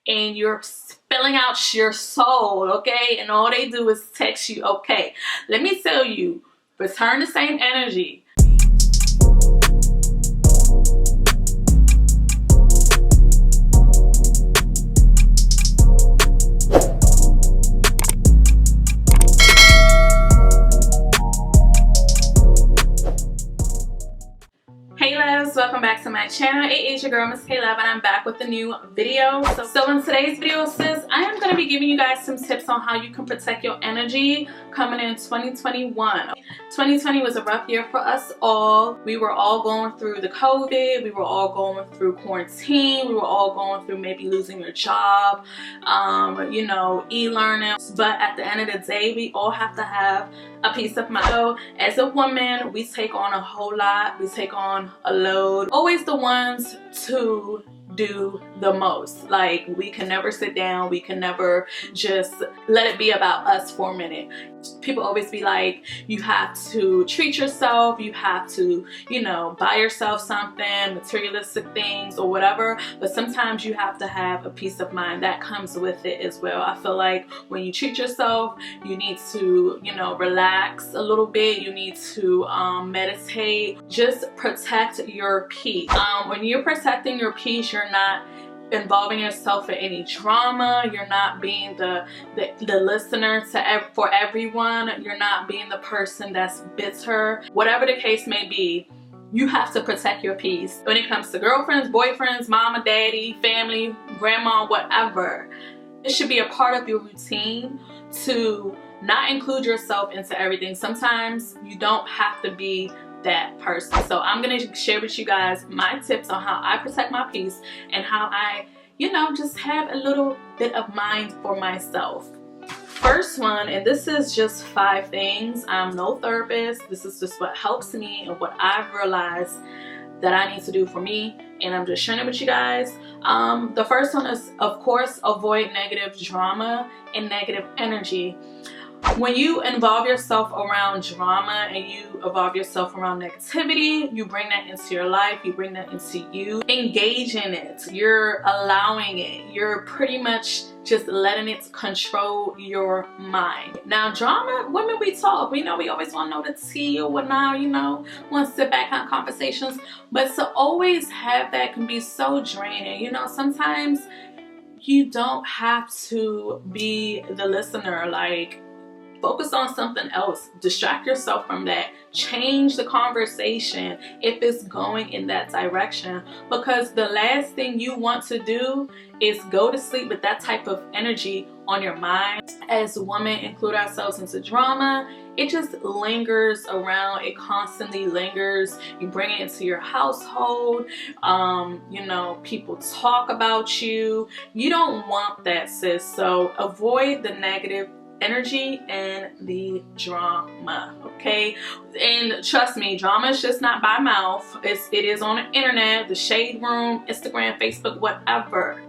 and you're spilling out your soul, okay? And all they do is text you, okay. Let me tell you, return the same energy. Hey loves, welcome back to my channel. It is your girl Miss K Love, and I'm back with a new video. So in today's video, sis, I am going to be giving you guys some tips on how you can protect your energy coming in 2021. 2020 was a rough year for us all. We were all going through the COVID, we were all going through quarantine, we were all going through maybe losing your job, you know, e-learning. But at the end of the day, we all have to have a peace of mind. So as a woman, we take on a whole lot, we take on a load. Always the ones to do the most. Like, we can never sit down, we can never just let it be about us for a minute. People always be like, you have to treat yourself, you have to, you know, buy yourself something, materialistic things or whatever, but sometimes you have to have a peace of mind that comes with it as well. I feel like when you treat yourself, you need to, you know, relax a little bit, you need to meditate, just protect your peace. When you're protecting your peace, you're not involving yourself in any drama, you're not being the listener for everyone, you're not being the person that's bitter. Whatever the case may be, you have to protect your peace. When it comes to girlfriends, boyfriends, mama, daddy, family, grandma, whatever, it should be a part of your routine to not include yourself into everything. Sometimes you don't have to be that person. So I'm gonna share with you guys my tips on how I protect my peace and how I, you know, just have a little bit of mind for myself. First one, and this is just 5 things. I'm no therapist. This is just what helps me and what I've realized that I need to do for me, and I'm just sharing it with you guys. The first one is, of course, avoid negative drama and negative energy. When you involve yourself around drama and you involve yourself around negativity, you bring that into your life, you bring that into you. Engage in it. You're allowing it. You're pretty much just letting it control your mind. Now, drama, women, we talk. We know we always want to know the tea or whatnot, you know, want to sit back on conversations. But to always have that can be so draining. You know, sometimes you don't have to be the listener. Like, focus on something else. Distract yourself from that. Change the conversation if it's going in that direction, because the last thing you want to do is go to sleep with that type of energy on your mind. As women include ourselves into drama, it just lingers around. It constantly lingers. You bring it into your household. You know, people talk about you. You don't want that, sis. So avoid the negative energy and the drama, okay? And trust me, drama is just not by mouth. It is on the internet, the shade room, Instagram, Facebook, whatever.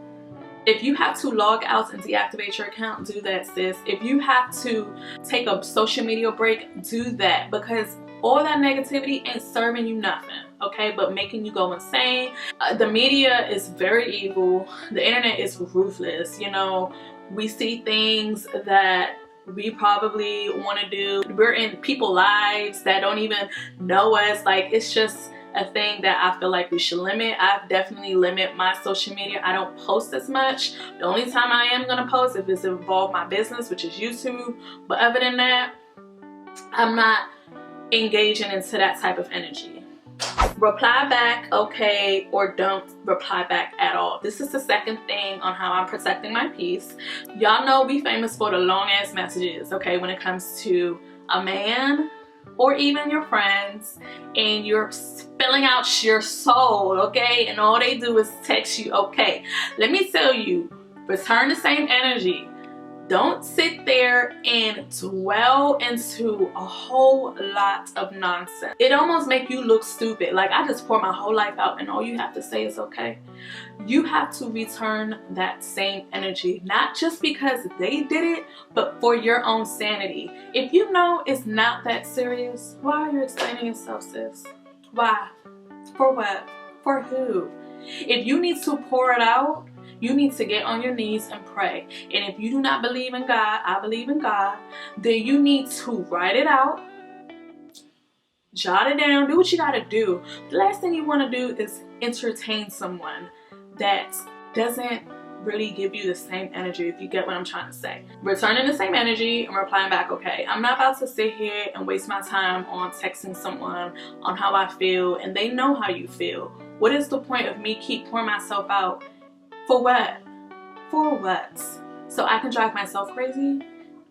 If you have to log out and deactivate your account, do that, sis. If you have to take a social media break, do that, because all that negativity ain't serving you nothing, okay, but making you go insane. The media is very evil. The internet is ruthless. You know, we see things that we probably want to do. We're in people's lives that don't even know us. Like, it's just a thing that I feel like we should limit. I've definitely limited my social media. I don't post as much. The only time I am going to post if it's involved my business, which is YouTube. But other than that, I'm not engaging into that type of energy. Reply back, okay, or don't reply back at all. This is the second thing on how I'm protecting my peace. Y'all know we famous for the long ass messages, okay, when it comes to a man or even your friends, and you're spilling out your soul, okay, and all they do is text you, okay. Let me tell you, return the same energy. Don't sit there and dwell into a whole lot of nonsense. It almost makes you look stupid. Like, I just pour my whole life out and all you have to say is okay. You have to return that same energy, not just because they did it, but for your own sanity. If you know it's not that serious, why are you explaining yourself, sis? Why? For what? For who? If you need to pour it out, You need to get on your knees and pray. And if you do not believe in God, I believe in God, then you need to write it out, jot it down, do what you gotta do. The last thing you wanna do is entertain someone that doesn't really give you the same energy, if you get what I'm trying to say. Returning the same energy and replying back, okay? I'm not about to sit here and waste my time on texting someone on how I feel, and they know how you feel. What is the point of me keep pouring myself out? For what? For what? So I can drive myself crazy?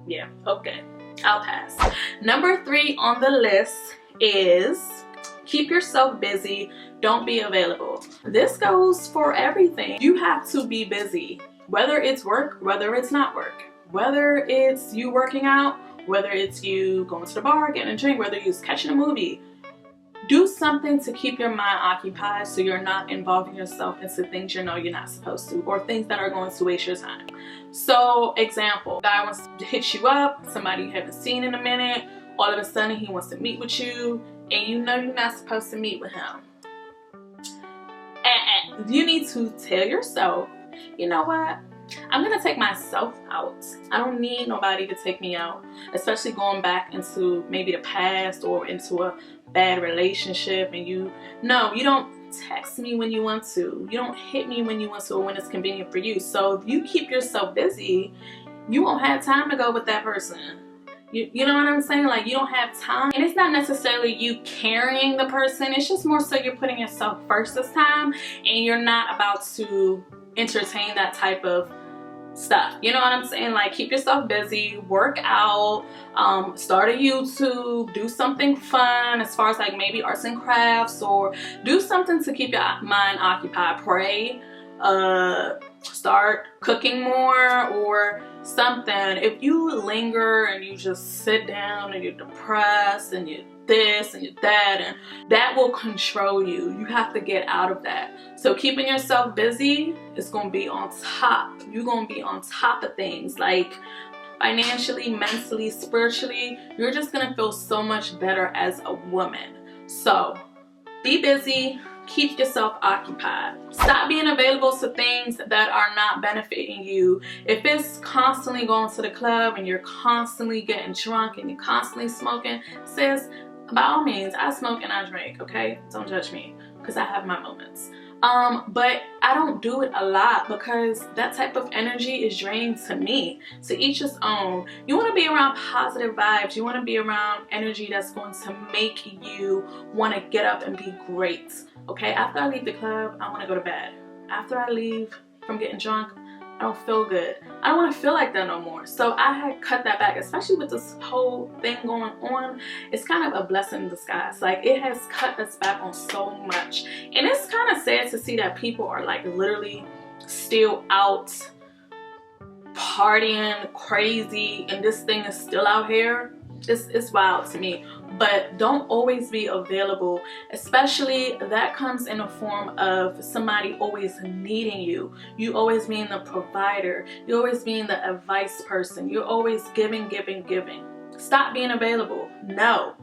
Yeah, okay, I'll pass. Number 3 on the list is keep yourself busy, don't be available. This goes for everything. You have to be busy, whether it's work, whether it's not work, whether it's you working out, whether it's you going to the bar, getting a drink, whether you're catching a movie. Do something to keep your mind occupied so you're not involving yourself into things you know you're not supposed to, or things that are going to waste your time. So, example, guy wants to hit you up, somebody you haven't seen in a minute, all of a sudden he wants to meet with you, and you know you're not supposed to meet with him. And you need to tell yourself, you know what? I'm gonna take myself out. I don't need nobody to take me out, especially going back into maybe the past or into a bad relationship. And you don't text me when you want to. You don't hit me when you want to or when it's convenient for you. So if you keep yourself busy, you won't have time to go with that person. You know what I'm saying? Like, you don't have time. And it's not necessarily you carrying the person. It's just more so you're putting yourself first this time, and you're not about to entertain that type of stuff. You know what I'm saying? Like, keep yourself busy, work out, start a YouTube, do something fun as far as like maybe arts and crafts, or do something to keep your mind occupied. Pray, start cooking more or something. If you linger and you just sit down and you're depressed and you're this and you're that, and that will control you. You have to get out of that. So keeping yourself busy is going to be on top. You're going to be on top of things, like financially, mentally, spiritually. You're just going to feel so much better as a woman. So be busy. Keep yourself occupied. Stop being available to things that are not benefiting you. If it's constantly going to the club and you're constantly getting drunk and you're constantly smoking, sis, by all means, I smoke and I drink, okay? Don't judge me, because I have my moments. But I don't do it a lot because that type of energy is draining to me. To each his own. You want to be around positive vibes. You want to be around energy that's going to make you want to get up and be great. Okay, after I leave the club, I want to go to bed. After I leave from getting drunk, I don't feel good. I don't want to feel like that no more. So I had cut that back, especially with this whole thing going on. It's kind of a blessing in disguise. Like, it has cut us back on so much. And it's kind of sad to see that people are like literally still out partying crazy and this thing is still out here. It's wild to me. But don't always be available, especially that comes in the form of somebody always needing you. You always being the provider. You always being the advice person. You're always giving. Stop being available. No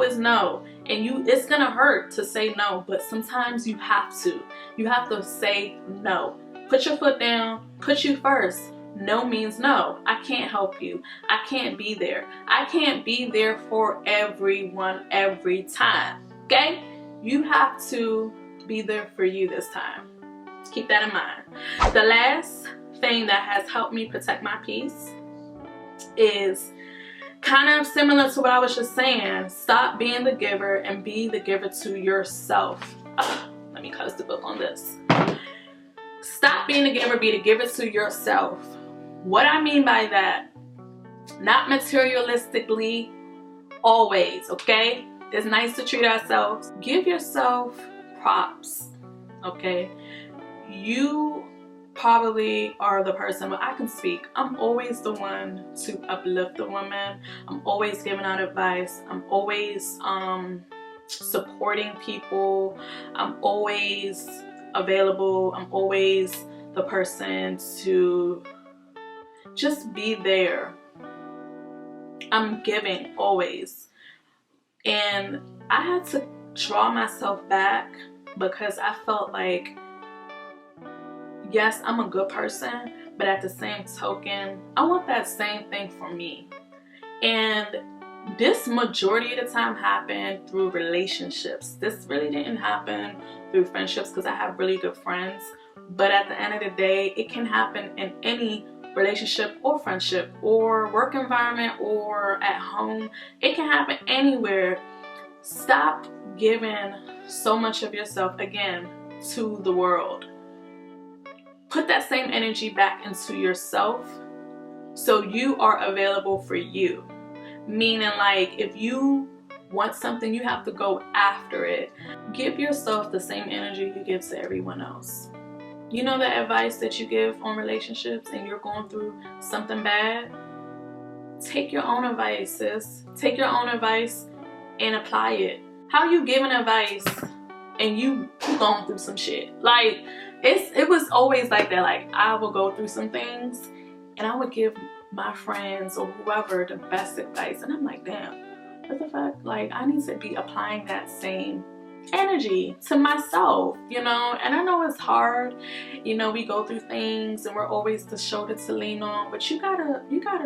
is no, and it's gonna hurt to say no, but sometimes you have to say no. Put your foot down, put you first. No means no. I can't help you. I can't be there. I can't be there for everyone every time. Okay? You have to be there for you this time. Keep that in mind. The last thing that has helped me protect my peace is kind of similar to what I was just saying. Stop being the giver and be the giver to yourself. Let me close the book on this. Stop being the giver, be the giver to yourself. What I mean by that, not materialistically, always, okay? It's nice to treat ourselves. Give yourself props, okay? You probably are the person, but I can speak. I'm always the one to uplift the woman. I'm always giving out advice. I'm always supporting people. I'm always available. I'm always the person to just be there. I'm giving always. And I had to draw myself back because I felt like yes, I'm a good person, but at the same token, I want that same thing for me. And this majority of the time happened through relationships. This really didn't happen through friendships because I have really good friends. But at the end of the day, it can happen in any relationship or friendship or work environment or at home. It can happen anywhere. Stop giving so much of yourself, again, to the world. Put that same energy back into yourself so you are available for you. Meaning, like, if you want something, you have to go after it. Give yourself the same energy you give to everyone else. You know that advice that you give on relationships and you're going through something bad? Take your own advice, sis. Take your own advice and apply it. How you giving advice and you going through some shit? Like, it was always like that. Like, I will go through some things and I would give my friends or whoever the best advice, and I'm like, damn, what the fuck? Like, I need to be applying that same energy to myself, you know. And I know it's hard, you know, we go through things and we're always the shoulder to lean on, but you gotta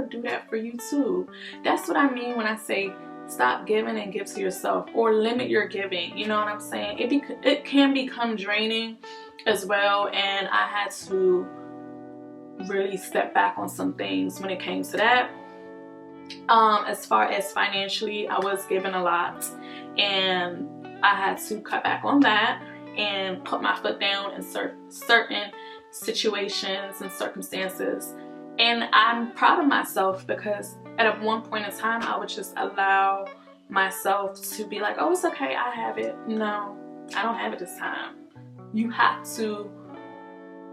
do that for you too. That's what I mean when I say stop giving and give to yourself, or limit your giving. You know what I'm saying? It can become draining as well, and I had to really step back on some things when it came to that. As far as financially, I was given a lot and I had to cut back on that and put my foot down in certain situations and circumstances. And I'm proud of myself because at one point in time I would just allow myself to be like, oh, it's okay, I have it. No, I don't have it this time. You have to,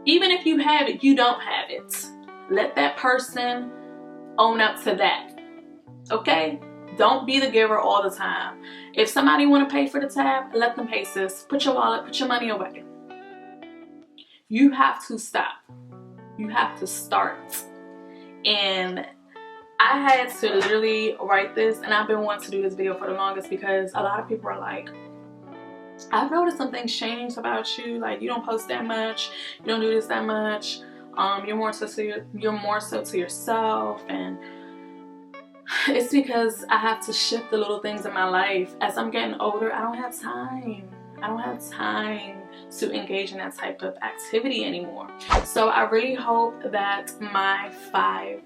even if you have it, you don't have it. Let that person own up to that. Okay? Don't be the giver all the time. If somebody want to pay for the tab, let them pay, sis. Put your wallet, put your money away. You have to stop. You have to start. And I had to literally write this, and I've been wanting to do this video for the longest because a lot of people are like, I've noticed some things changed about you. Like, you don't post that much, you don't do this that much. You're more so to yourself, and it's because I have to shift the little things in my life. As I'm getting older, I don't have time. I don't have time to engage in that type of activity anymore. So I really hope that my 5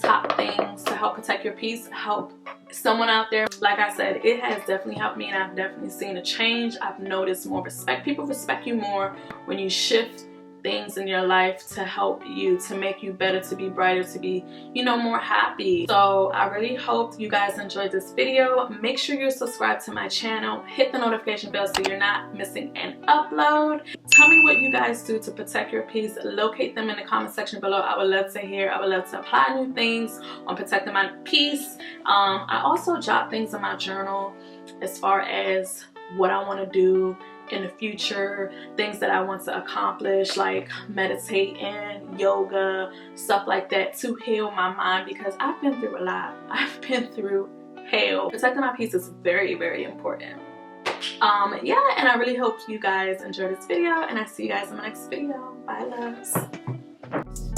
top things to help protect your peace help someone out there. Like I said, it has definitely helped me, and I've definitely seen a change. I've noticed more respect. People respect you more when you shift things in your life to help you, to make you better, to be brighter, to be, you know, more happy. So I really hope you guys enjoyed this video. Make sure you're subscribed to my channel. Hit the notification bell so you're not missing an upload. Tell me what you guys do to protect your peace. Locate them in the comment section below. I would love to hear. I would love to apply new things on protecting my peace. I also jot things in my journal as far as what I want to do in the future, things that I want to accomplish, like meditating, yoga, stuff like that, to heal my mind, because I've been through a lot. I've been through hell. Protecting my peace is very, very important. Yeah, and I really hope you guys enjoyed this video, and I see you guys in my next video. Bye, loves.